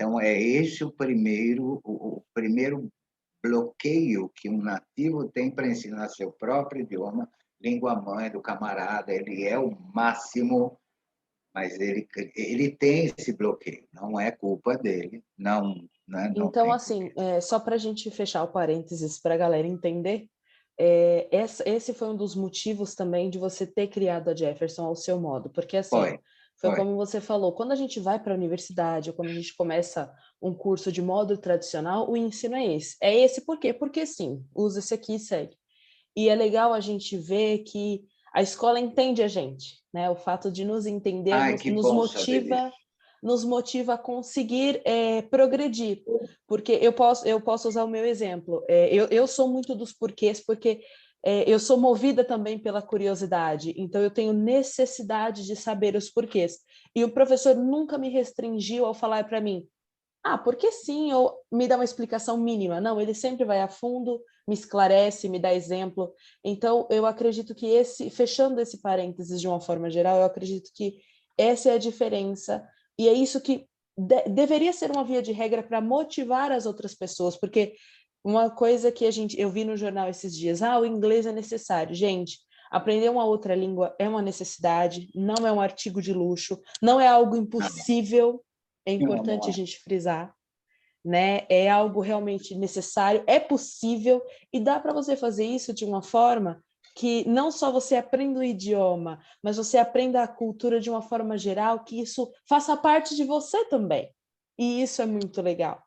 Speaker 2: Então, é esse o primeiro bloqueio que um nativo tem para ensinar seu próprio idioma, língua-mãe do camarada. Ele é o máximo, mas ele tem esse bloqueio. Não é culpa dele, não, né? Não
Speaker 1: Então,
Speaker 2: tem
Speaker 1: assim,
Speaker 2: porquê.
Speaker 1: só para a gente fechar o parênteses para a galera entender, esse foi um dos motivos também de você ter criado a Jefferson ao seu modo, porque assim, ó,
Speaker 2: Foi,
Speaker 1: foi
Speaker 2: foi.
Speaker 1: como você falou, quando a gente vai para a universidade ou quando a gente começa um curso de modo tradicional, o ensino é esse. É esse por quê? Porque sim, usa esse aqui e segue. E é legal a gente ver que a escola entende a gente, né? O fato de nos entender
Speaker 2: Ai, que bom saber disso.
Speaker 1: nos motiva a conseguir progredir. Porque eu posso usar o meu exemplo. Eu sou muito dos porquês, porque eu sou movida também pela curiosidade. Então, eu tenho necessidade de saber os porquês. E o professor nunca me restringiu ao falar para mim, porque sim, ou me dá uma explicação mínima. Não, ele sempre vai a fundo, me esclarece, me dá exemplo. Então, eu acredito que fechando esse parênteses de uma forma geral, eu acredito que essa é a diferença, e é isso que deveria ser uma via de regra para motivar as outras pessoas, porque uma coisa que eu vi no jornal esses dias, o inglês é necessário. Gente, aprender uma outra língua é uma necessidade, não é um artigo de luxo, não é algo
Speaker 2: Não,
Speaker 1: impossível, é
Speaker 2: não, não
Speaker 1: importante a
Speaker 2: é.
Speaker 1: gente frisar, né? É algo realmente necessário, é possível e dá para você fazer isso de uma forma que não só você aprenda o idioma, mas você aprenda a cultura de uma forma geral, que isso faça parte de você também. E isso é muito legal,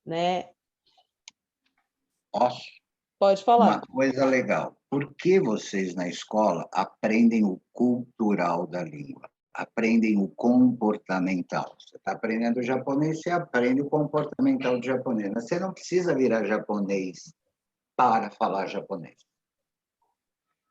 Speaker 1: né?
Speaker 2: Nossa,
Speaker 1: Pode
Speaker 2: uma
Speaker 1: falar.
Speaker 2: coisa legal. Por que vocês na escola aprendem o cultural da língua? Aprendem o comportamental. Você está aprendendo japonês, você aprende o comportamental de japonês. Mas você não precisa virar japonês para falar japonês.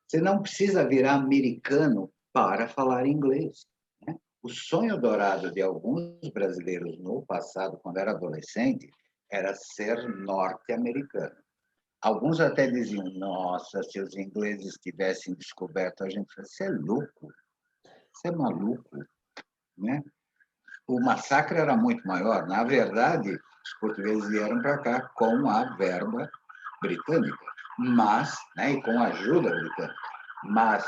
Speaker 2: Você não precisa virar americano para falar inglês. Né? O sonho dourado de alguns brasileiros no passado, quando era adolescente, era ser norte-americano. Alguns até diziam, nossa, se os ingleses tivessem descoberto a gente, você é louco, você é maluco, né? O massacre era muito maior. Na verdade, os portugueses vieram para cá com a verba britânica, mas, né, e com a ajuda britânica. Mas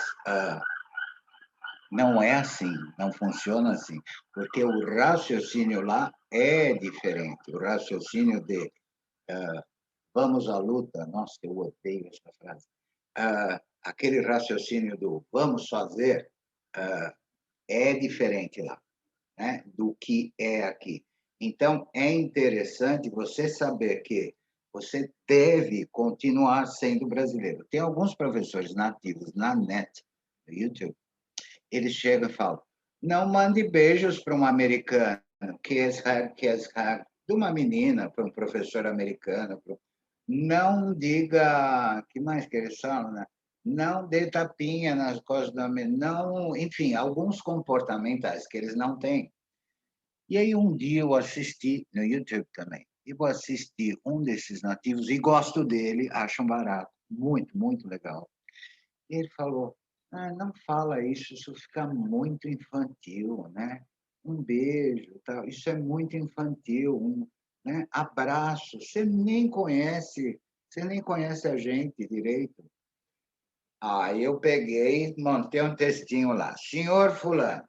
Speaker 2: não é assim, não funciona assim, porque o raciocínio lá é diferente. O raciocínio de vamos à luta, nossa, eu odeio essa frase. Aquele raciocínio do vamos fazer é diferente lá, né, do que é aqui. Então, é interessante você saber que você deve continuar sendo brasileiro. Tem alguns professores nativos na net, no YouTube, eles chegam e falam, não mande beijos para um americano, de uma menina para um professor americano, não diga, que mais que eles falam, né? Não dê tapinha nas costas da menina, não, enfim, alguns comportamentais que eles não têm. E aí um dia eu assisti no YouTube também, eu assisti um desses nativos e gosto dele, acho um barato, muito, muito legal. E ele falou, não fala isso, isso fica muito infantil, né? Um beijo, tal, isso é muito infantil, né? Abraço, você nem conhece a gente direito. Aí eu peguei, montei um textinho lá. Senhor fulano,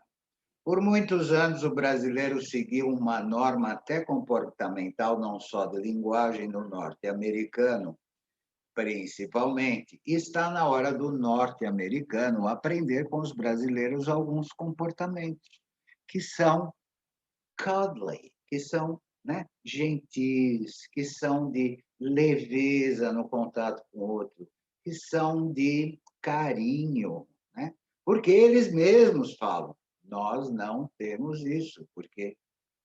Speaker 2: por muitos anos o brasileiro seguiu uma norma até comportamental, não só de linguagem no norte-americano, principalmente. Está na hora do norte-americano aprender com os brasileiros alguns comportamentos que são cuddly, que são, né, gentis, que são de leveza no contato com o outro, que são de carinho, né? Porque eles mesmos falam, nós não temos isso, porque,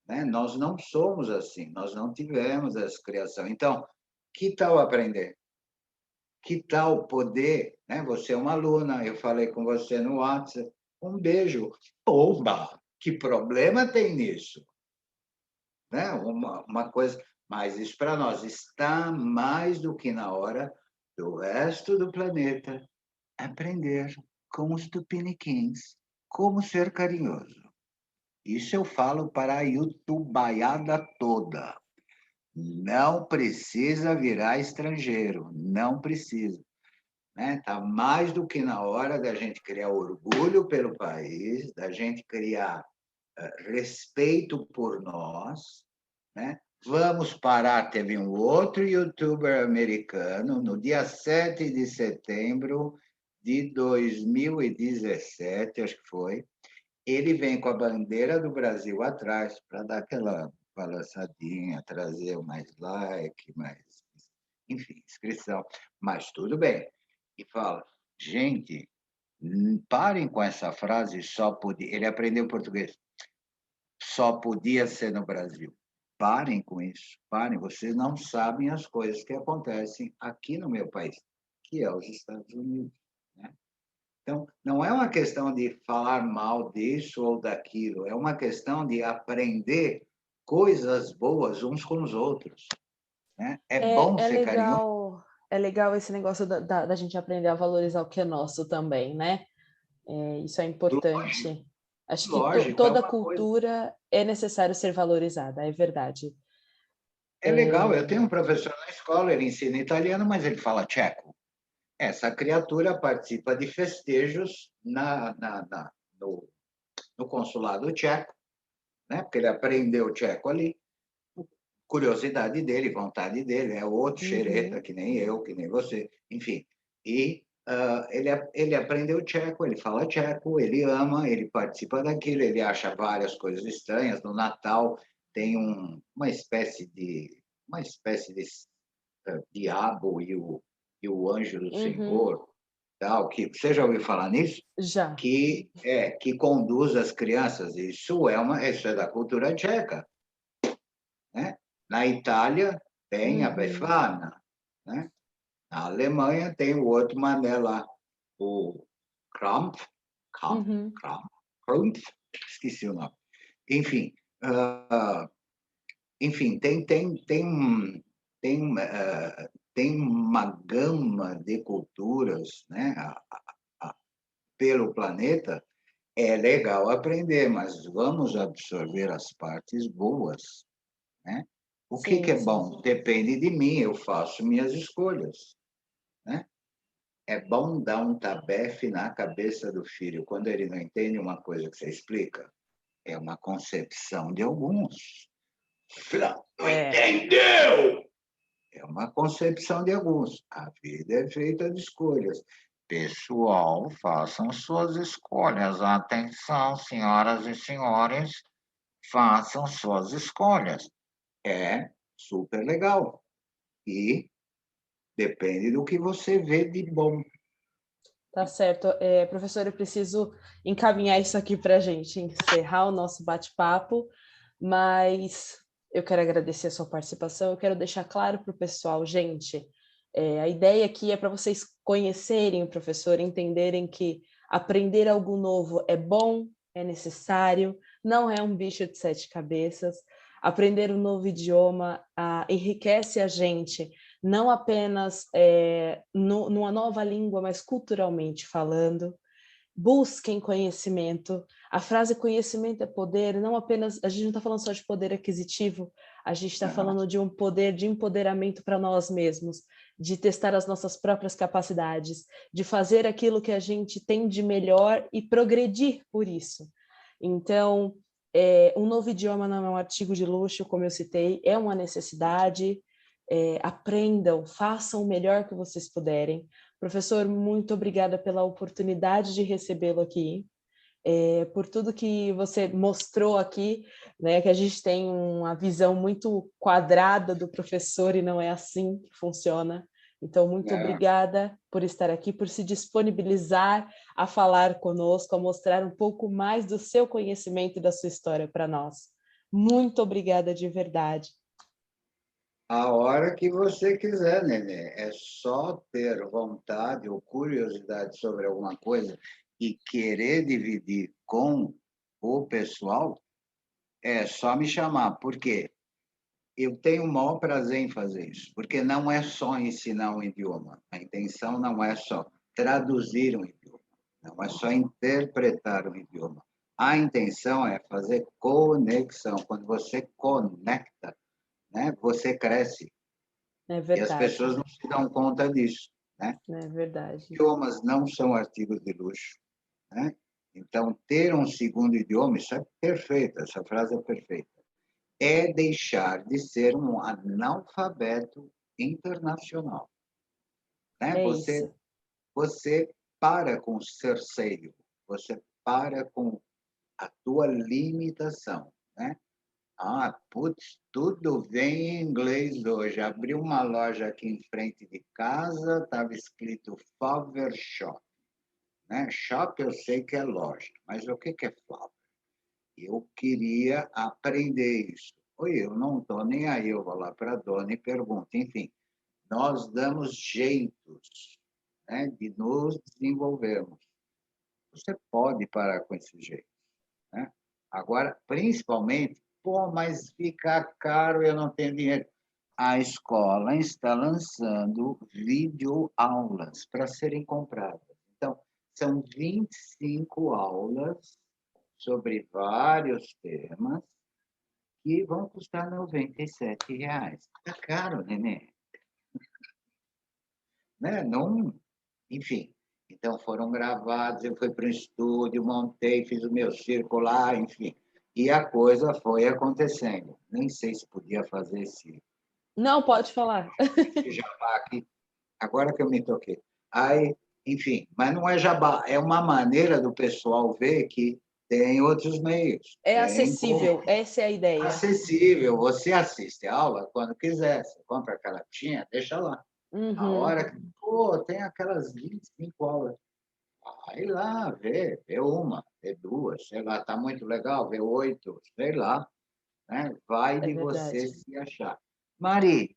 Speaker 2: né, nós não somos assim, nós não tivemos essa criação. Então, que tal aprender? Que tal poder, né? Você é uma aluna, eu falei com você no WhatsApp, um beijo. Oba, que problema tem nisso? Né? Uma coisa, mas isso para nós está mais do que na hora do resto do planeta aprender com os tupiniquins como ser carinhoso. Isso eu falo para a youtubaiada toda. Não precisa virar estrangeiro, não precisa. Né? Tá mais do que na hora da gente criar orgulho pelo país, da gente criar respeito por nós, né? Vamos parar. Teve um outro youtuber americano, no dia 7 de setembro de 2017, acho que foi. Ele vem com a bandeira do Brasil atrás para dar aquela balançadinha, trazer mais like, mais, enfim, inscrição. Mas tudo bem. E fala, gente, parem com essa frase, só podia. Ele aprendeu português. Só podia ser no Brasil. Parem com isso, parem. Vocês não sabem as coisas que acontecem aqui no meu país, que é os Estados Unidos. Né? Então, não é uma questão de falar mal disso ou daquilo, é uma questão de aprender coisas boas uns com os outros. Né? É bom ser carinhoso.
Speaker 1: É legal esse negócio da gente aprender a valorizar o que é nosso também, né? Isso é importante. Acho que
Speaker 2: Lógico, é
Speaker 1: toda
Speaker 2: uma coisa.
Speaker 1: cultura é necessário ser valorizada, é verdade.
Speaker 2: É legal, eu tenho um professor na escola, ele ensina italiano, mas ele fala tcheco. Essa criatura participa de festejos no consulado tcheco, né? Porque ele aprendeu tcheco ali. Curiosidade dele, vontade dele, é outro xereta, que nem eu, que nem você, enfim. E ele aprendeu tcheco, ele fala tcheco, ele ama, ele participa daquilo, ele acha várias coisas estranhas. No Natal tem uma espécie de diabo e o anjo do
Speaker 1: Uhum.
Speaker 2: Senhor, tal, que você já ouviu falar nisso?
Speaker 1: Já.
Speaker 2: Que conduz as crianças. Isso é da cultura tcheca, né? Na Itália tem a
Speaker 1: Uhum.
Speaker 2: Befana, né? Na Alemanha tem o outro mané lá, o Krampf, Krampf,
Speaker 1: Uhum.
Speaker 2: Krampf, Krampf, esqueci o nome. Enfim, uh, enfim, tem uma gama de culturas, né, pelo planeta. É legal aprender, mas vamos absorver as partes boas, né? O que
Speaker 1: Sim,
Speaker 2: é
Speaker 1: sim.
Speaker 2: bom? Depende de mim, eu faço minhas escolhas, né? É bom dar um tabefe na cabeça do filho quando ele não entende uma coisa que você explica. É uma concepção de alguns. Filho, não
Speaker 1: É.
Speaker 2: entendeu? É uma concepção de alguns. A vida é feita de escolhas. Pessoal, façam suas escolhas. Atenção, senhoras e senhores, façam suas escolhas. É super legal. E depende do que você vê de bom.
Speaker 1: Tá certo. Professor, eu preciso encaminhar isso aqui para a gente encerrar o nosso bate-papo, mas eu quero agradecer a sua participação. Eu quero deixar claro para o pessoal, gente, a ideia aqui é para vocês conhecerem o professor, entenderem que aprender algo novo é bom, é necessário, não é um bicho de sete cabeças. Aprender um novo idioma enriquece a gente não apenas numa nova língua, mas culturalmente falando. Busquem conhecimento. A frase conhecimento é poder, não apenas, a gente não está falando só de poder aquisitivo, a gente está
Speaker 2: Não,
Speaker 1: falando de um poder de empoderamento para nós mesmos, de testar as nossas próprias capacidades, de fazer aquilo que a gente tem de melhor e progredir por isso. Então, um novo idioma não é um artigo de luxo, como eu citei, é uma necessidade. Aprendam, façam o melhor que vocês puderem. Professor, muito obrigada pela oportunidade de recebê-lo aqui, por tudo que você mostrou aqui, né, que a gente tem uma visão muito quadrada do professor e não é assim que funciona. Então, muito
Speaker 2: não.
Speaker 1: obrigada por estar aqui, por se disponibilizar a falar conosco, a mostrar um pouco mais do seu conhecimento e da sua história para nós. Muito obrigada de verdade.
Speaker 2: A hora que você quiser, Nenê. É só ter vontade ou curiosidade sobre alguma coisa e querer dividir com o pessoal, é só me chamar. Por quê? Eu tenho o maior prazer em fazer isso, porque não é só ensinar um idioma. A intenção não é só traduzir um idioma, não é só interpretar um idioma. A intenção é fazer conexão. Quando você conecta, né, você cresce.
Speaker 1: É
Speaker 2: E as
Speaker 1: verdade,
Speaker 2: pessoas não se dão conta disso, né?
Speaker 1: é verdade.
Speaker 2: Idiomas não são artigos de luxo, né? Então, ter um segundo idioma, isso é perfeito, essa frase é perfeita. É deixar de ser um analfabeto internacional, né?
Speaker 1: É
Speaker 2: Você
Speaker 1: isso.
Speaker 2: você para com o cerceio, você para com a tua limitação, né? Ah, putz, tudo vem em inglês hoje. Abri uma loja aqui em frente de casa, estava escrito Flower Shop, né? Shop eu sei que é loja, mas o que é flower? Eu queria aprender isso. Oi, eu não estou nem aí, eu vou lá para a dona e pergunto. Enfim, nós damos jeitos, né, de nos desenvolvermos. Você pode parar com esse jeito, né? Agora, principalmente, pô, mas fica caro, eu não tenho dinheiro. A escola está lançando videoaulas para serem compradas. Então, são 25 aulas sobre vários temas que vão custar R$ 97. Está caro, neném. Né? Não, enfim. Então, foram gravados, eu fui para o estúdio, montei, fiz o meu circo lá, enfim. E a coisa foi acontecendo. Nem sei se podia fazer
Speaker 1: Não, pode falar.
Speaker 2: esse jabá aqui, agora que eu me toquei. Aí, enfim, mas não é jabá, é uma maneira do pessoal ver que tem outros meios.
Speaker 1: É
Speaker 2: Tem como.
Speaker 1: acessível, essa é a ideia.
Speaker 2: Acessível, você assiste a aula quando quiser, você compra aquela tinha, deixa lá. A
Speaker 1: Uhum,
Speaker 2: hora que, pô, tem aquelas 25 aulas. Vai lá, vê uma, vê duas, sei lá, tá muito legal, vê 8, sei lá, né? Vai
Speaker 1: é
Speaker 2: de você
Speaker 1: verdade.
Speaker 2: se achar. Mari,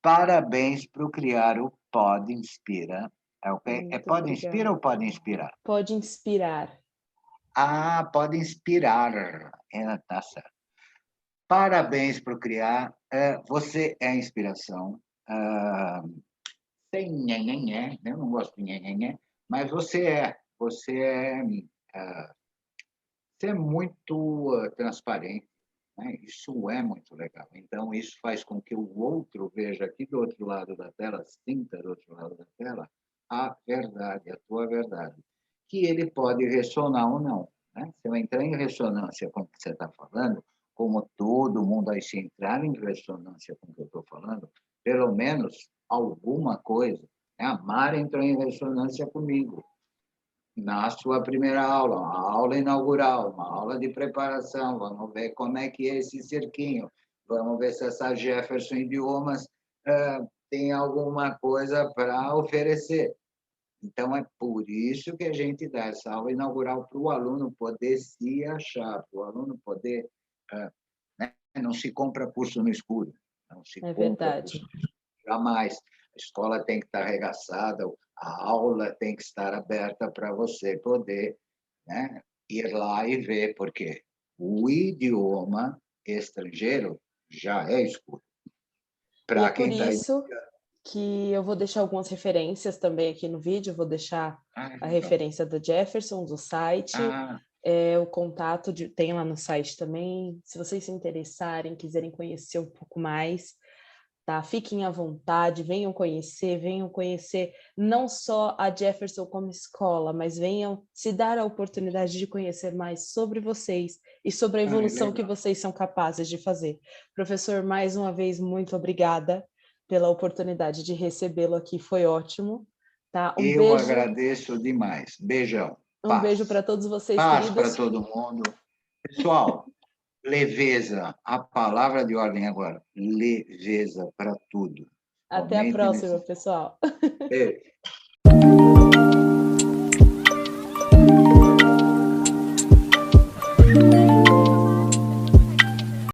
Speaker 2: parabéns por criar o Pode Inspira. É, é
Speaker 1: Muito
Speaker 2: Pode Inspira
Speaker 1: obrigada.
Speaker 2: ou Pode Inspirar?
Speaker 1: Pode inspirar.
Speaker 2: Ah, Pode Inspirar. É, tá certo. Parabéns por criar. Você é a inspiração. Sem nhenhenhé, eu não gosto de nhenhenhé, mas ah, você é muito transparente, né? Isso é muito legal. Então, isso faz com que o outro veja aqui do outro lado da tela, sinta do outro lado da tela, a verdade, a tua verdade, que ele pode ressonar ou não, né? Se eu entrar em ressonância com o que você está falando, como todo mundo aí se entrar em ressonância com o que eu estou falando, pelo menos alguma coisa, né? A Mara entrou em ressonância comigo na sua primeira aula, uma aula inaugural, uma aula de preparação. Vamos ver como é que é esse cerquinho. Vamos ver se essa Jefferson Idiomas tem alguma coisa para oferecer. Então, é por isso que a gente dá essa aula inaugural para o aluno poder se achar, para o aluno poder. Né? Não se compra curso no escuro, não se
Speaker 1: É
Speaker 2: compra curso
Speaker 1: verdade.
Speaker 2: no escuro. Jamais. A escola tem que estar arregaçada, a aula tem que estar aberta para você poder, né, ir lá e ver, porque o idioma estrangeiro já é escuro.
Speaker 1: E é
Speaker 2: Para
Speaker 1: por
Speaker 2: quem está aí.
Speaker 1: isso que eu vou deixar algumas referências também aqui no vídeo. Eu vou deixar
Speaker 2: Ah,
Speaker 1: a
Speaker 2: legal.
Speaker 1: referência do Jefferson, do site,
Speaker 2: Ah,
Speaker 1: o contato tem lá no site também. Se vocês se interessarem, quiserem conhecer um pouco mais, tá? Fiquem à vontade, venham conhecer não só a Jefferson como escola, mas venham se dar a oportunidade de conhecer mais sobre vocês e sobre a evolução que
Speaker 2: legal.
Speaker 1: vocês são capazes de fazer. Professor, mais uma vez, muito obrigada pela oportunidade de recebê-lo aqui, foi ótimo, tá?
Speaker 2: Eu agradeço demais. Beijão.
Speaker 1: Um beijo
Speaker 2: Paz.
Speaker 1: para todos vocês,
Speaker 2: Paz para
Speaker 1: queridos.
Speaker 2: todo mundo. Pessoal, leveza. A palavra de ordem agora. Leveza para tudo.
Speaker 1: Até a
Speaker 2: Somente
Speaker 1: próxima,
Speaker 2: nesse.
Speaker 1: pessoal.
Speaker 2: Beijo.